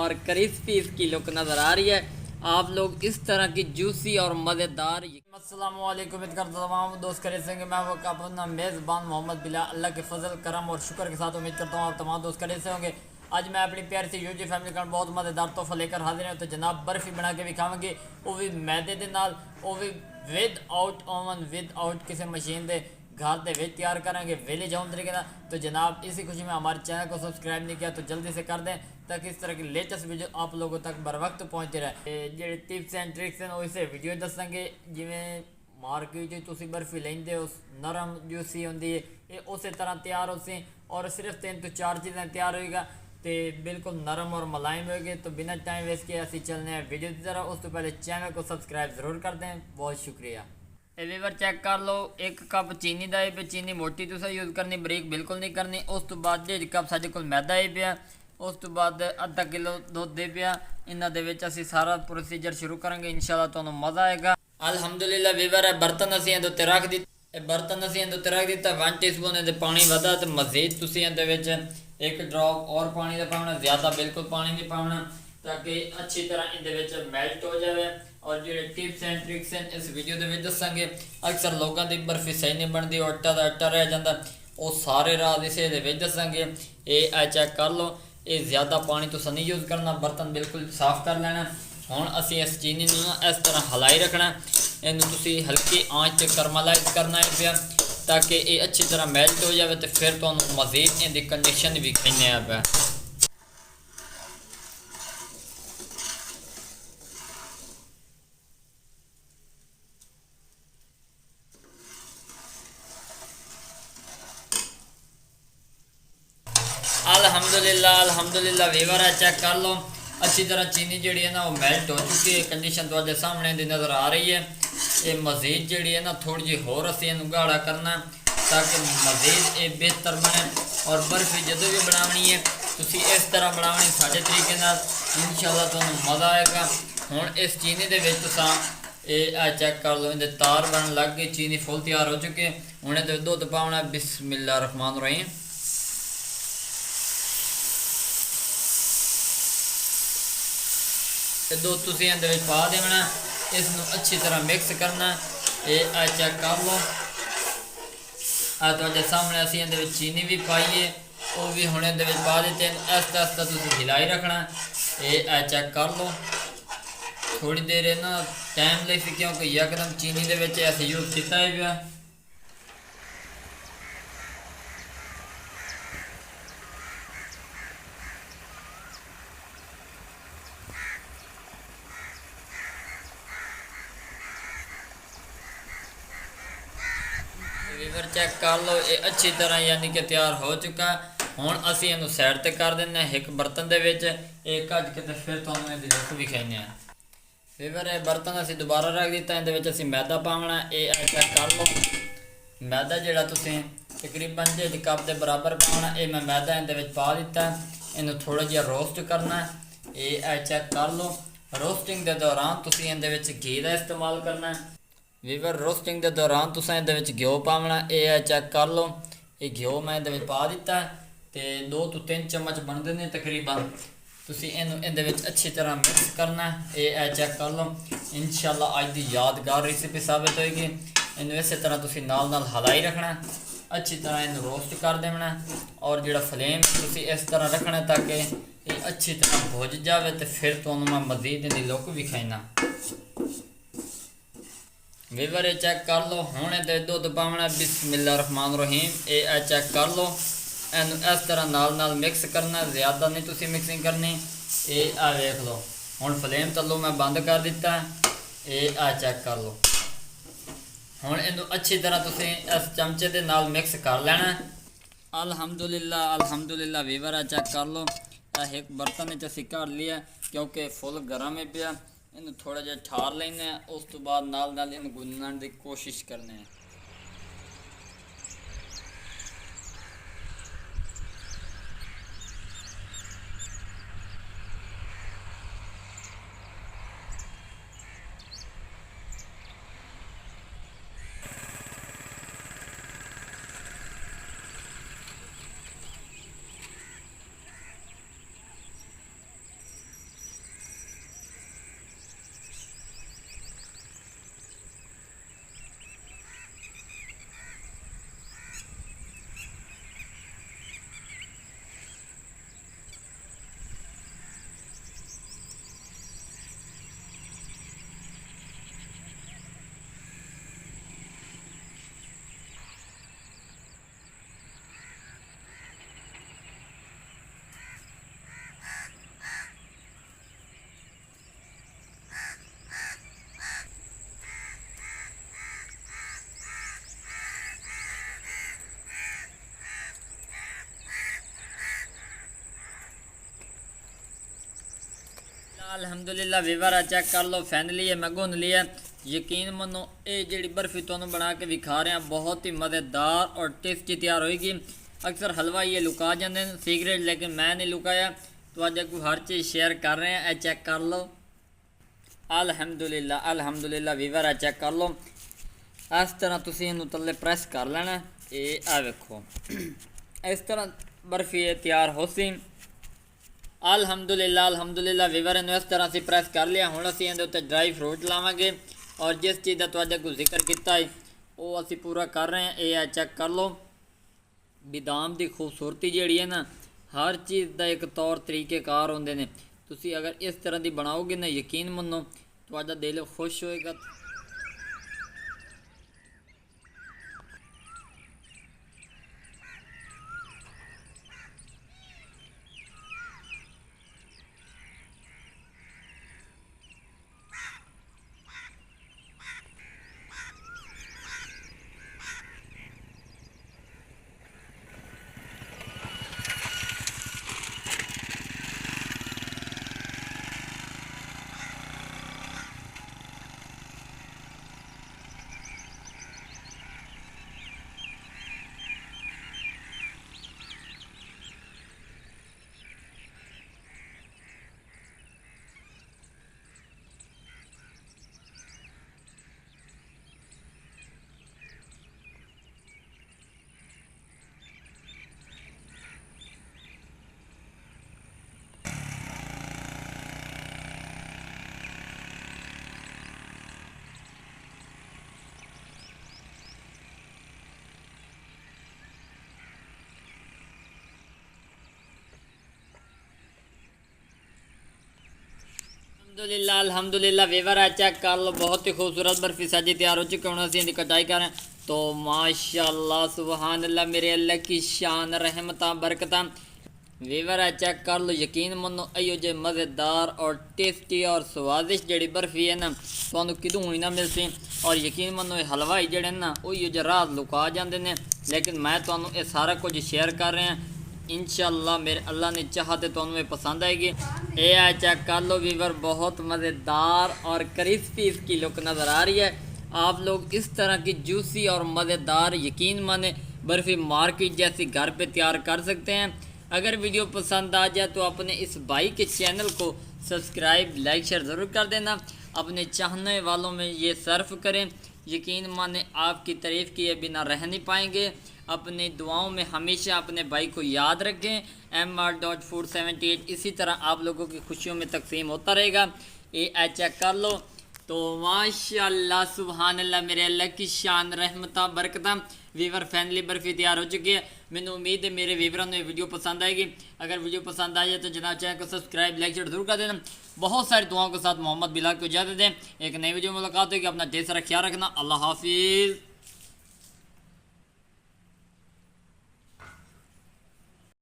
और क्रिस्पी इसकी लुक नज़र आ रही है। आप लोग इस तरह की जूसी और मज़ेदार। अस्सलाम वालेकुम तमाम दोस्त खरीद सेंगे। मैं वो अपना मेज़बान मोहम्मद बिलाल, अल्लाह के फजल करम और शुक्र के साथ उम्मीद करता हूँ आप तमाम दोस्त खरीद से होंगे। आज मैं अपनी प्यारी सी यूजी फैमिली का बहुत मज़ेदार तोहफा लेकर हाजिर हूँ। तो जनाब बर्फ़ी बना के भी खावेंगे, वो भी मैदे के नाल, वो भी with out oven, with out किसी मशीन के घर के विच तैयार करेंगे विलेज होम तरीके का। तो जनाब इसी खुशी में हमारे चैनल को सब्सक्राइब नहीं किया तो जल्दी से कर दें, ताकि इस तरह की लेटेस्ट वीडियो आप लोगों तक बर वक्त पहुँचते रहे। जो टिप्स एंड ट्रिक्स हैं उसे वीडियो दसांगे। जिमें मार्केट तुम बर्फी लेंदे हो नरम जूसी होंगी है, ये उस तरह तैयार हो सी और सिर्फ 3 तो 4 चीज़ें तैयार होएगा तो बिल्कुल नरम और मुलायम होगी। तो बिना टाइम वेस्ट किए असी चलने हैं वीडियो की तरह। उस तो पहले चैनल को सब्सक्राइब जरूर कर दें, बहुत शुक्रिया। वीवर चेक कर लो, 1 कप चीनी का है, चीनी मोटी तुसा यूज़ करनी, बरीक बिल्कुल नहीं करनी। उस तो बाद 1.5 कप साढ़े को मैदा है पिया, उस तो बाद आधा किलो दुध दे पिया। इन्हों के असी सारा प्रोसीजर शुरू करेंगे, इंशाल्लाह तुहानू मज़ा आएगा। अल्हम्दुलिल्लाह वीवर है बर्तन असी इहदे उत्ते रख दिता, बर्तन असी इहदे उत्ते रख दिता। 1 टीस्पून इहदे पानी वधा, तो मज़ीद तुसी इहदे विच 1 ड्रॉप और पानी का पाना, ज़्यादा बिल्कुल पानी नहीं पाना, ताकि अच्छी तरह इहदे मेल्ट हो जाए। और जो टिप्स एंड ट्रिक्स हैं इस वीडियो के दसांगे। अक्सर लोगों की बर्फी सही नहीं बनती, आटा का आटा रह जाता, वो सारे राज इसे दसांगे। ये चेक कर लो, ये ज़्यादा पानी तो नहीं यूज़ करना, बर्तन बिल्कुल साफ कर लेना। हुण असी इस चीनी इस तरह हिलाई रखना, इनू तुसी हल्की आँच से करमलाइज करना है पिया, ताकि ये अच्छी तरह मेल्ट हो जाए। तो फिर तो मज़ीद इनकी कंडीशन भी कहने पे। अल्हम्दुलिल्लाह अल्हम्दुलिल्लाह वीवर है चेक कर लो, अच्छी तरह चीनी जी है ना वो मेल्ट हो चुकी है। कंडीशन तो सामने दी नज़र आ रही है। ये मज़ीद जी है ना थोड़ी जी होर असी इनू गाढ़ा करना, ताकि मज़ीद ये बेहतर बने। और बर्फी जो भी बनानी है तुसी इस तरह बनानी साढ़े तरीके इंशाल्लाह तुहानू मज़ा आएगा। हुण इस चीनी दे विच तुसां ये चेक कर लो, इनके तार बन लग गई, चीनी फुल तैयार हो चुकी है। हुण इहदे दुध पाउणा, बिस्मिल्लाह रहमान रहीम। दूध तुसी इहदे विच पा देना, इसनू अच्छी तरह मिक्स करना। ये चेक कर लो, तुहाडे सामने असीं इहदे विच चीनी भी पाई है, वो भी हुण इहदे विच पा दित्ते। आस्ता आस्ता तुसी हिलाई रखना। ये चेक कर लो, थोड़ी देर ना टाइम लगी, क्योंकि यकदम चीनी दे विच असीं यूज़ किया है पिया। वीवर चेक कर लो, ये अच्छी तरह यानी कि तैयार हो चुका। हुण असीं इहनूं साइड ते कर देना एक बर्तन दे विच। एक कज के फिर तुहानूं इहदी लुक विखाने। वीवर ये बर्तन असीं दोबारा रख दिता, इहदे विच असीं मैदा पावना। ये चेक कर लो, मैदा जिहड़ा तुसीं तकरीबन 1.5 कप के बराबर पावना, ये मैं मैदा इहदे विच पा दिता। इहनूं थोड़ा जिहा रोस्ट करना। ये चेक कर लो, रोस्टिंग के दौरान तुसीं इहदे विच घी का इस्तेमाल करना। वीवर रोस्टिंग के दौरान तुसां इहदे विच घ्यो पावना। ये चेक कर लो, ये घ्यो मैं इहदे विच पा दिता, तो 2 तो 3 चम्मच बनते हैं तकरीबन। तुसीं इहनूं इहदे विच अच्छी तरह मिक्स करना। ये चेक कर लो, इंशाल्लाह अज दी यादगार रेसिपी साबित होएगी। इन्हूं इस तरह तुसीं नाल नाल हिलाई रखना, अच्छी तरह इन्हूं रोस्ट कर देना। और जिहड़ा फ्लेम तुसीं इस तरह रखना, ताकि ये अच्छी तरह भुज जाए। तो फिर तुहानूं मैं मज़ीद इहदी लुक विखाइना। वीवर ये चेक कर लो, हुण इहदे दुध पावना, बिस्मिल्लाह रहमान रहीम। ये चेक कर लो, इनू इस तरह नाल नाल मिक्स करना, ज़्यादा नहीं तुसी मिक्सिंग करनी। ये वेख लो, हुण फ्लेम तलों मैं बंद कर दिता। ये चेक कर लो, हुण इनू अच्छी तरह तुसी इस चमचे दे नाल मिक्स कर लेना। अल्हम्दुलिल्लाह अल्हम्दुलिल्लाह वीवर चेक कर लो, एक बर्तन असी कर लिया, क्योंकि फुल गर्म है पिया। इन्हूं थोड़ा जिहा ठार लेना, उस तो बाद नाल इन्हूं गुन्नण की कोशिश करनी है। अल्हम्दुलिल्लाह वीवर चेक कर लो फाइनली ये मैं गुन लिया। यकीन मनो ये जी बर्फ़ी तुहानू बना के विखा रहे हैं बहुत ही मज़ेदार और टेस्टी तैयार होएगी। अक्सर हलवा ये लुका जाते हैं सीक्रेट, लेकिन मैं नहीं लुकाया तो अज को हर चीज़ शेयर कर रहे हैं। चेक कर लो अल्हम्दुलिल्लाह अल्हम्दुलिल्लाह वीवर चेक कर लो। इस तरह तुसीं इहनूं तले प्रेस कर लेना। ये आ वेखो इस तरह बर्फ़ी ये तैयार हो सी। अल्हम्दुलिल्लाह अल्हम्दुलिल्लाह वीवर इन्हूं इस तरह से प्रेस कर लिया। हुण असीं इहदे उत्ते ड्राई फ्रूट लावांगे और जिस चीज़ का तुहाडे को जिक्र किया है वो असीं पूरा कर रहे हैं। ये चेक कर लो बादाम की खूबसूरती जिहड़ी है ना, हर चीज़ का एक तौर तरीक़ेकार होंदे ने। तुसीं अगर इस तरह की बनाओगे ना, यकीन मनो तुहाडा दिल खुश होएगा। अल्हम्दुलिल्लाह अल्हम्दुलिल्लाह वीवर चेक कर लो बहुत ही खूबसूरत बर्फ़ी साजी तैयार हो चुकी है। हम इसकी कटाई करें तो माशाअल्लाह सुबहान अल्लाह मेरे अल्लाह की शान रहमत बरकत। वीवर चेक कर लो यकीन मनो अयो जे मज़ेदार और टेस्टी और स्वादिष्ट जी बर्फ़ी है ना तो कितों ही ना मिलती। और यकीन मनो हलवाई जड़े ना उही जो रात लुका जाते हैं, लेकिन मैं तो ये सारा कुछ शेयर कर रहे हैं। इंशाअल्लाह मेरे अल्लाह ने चाहा तो तुम्हें ये पसंद आएगी। ये चेक कर लो वीवर बहुत मज़ेदार और क्रिस्पी इसकी लुक नज़र आ रही है। आप लोग इस तरह की जूसी और मज़ेदार यकीन माने बर्फ़ी मार्केट जैसी घर पे तैयार कर सकते हैं। अगर वीडियो पसंद आ जाए तो अपने इस भाई के चैनल को सब्सक्राइब लाइक शेयर ज़रूर कर देना। अपने चाहने वालों में ये सर्व करें। यकीन माने आपकी तारीफ़ किए बिना रह नहीं पाएंगे। अपनी दुआओं में हमेशा अपने भाई को याद रखें। MR.Food78 इसी तरह आप लोगों की खुशियों में तकसीम होता रहेगा। ये चेक कर लो तो माशाअल्लाह सुभान अल्लाह मेरे अल्लाह की शान रहमत बरकत। वीवर फैमिली बर्फ़ी तैयार हो चुकी है। मैंने उम्मीद है मेरे वीवरों ने वीडियो पसंद आएगी। अगर वीडियो पसंद आ जाए तो जनाब चैनल को सब्सक्राइब लाइक शेयर जरूर कर देना। बहुत सारी दुआओं के साथ मोहम्मद बिलाल को इजाज़त दें। एक नई वीडियो में मुलाकात होगी। अपना ढेर सारा ख्याल रखना। अल्लाह हाफिज़।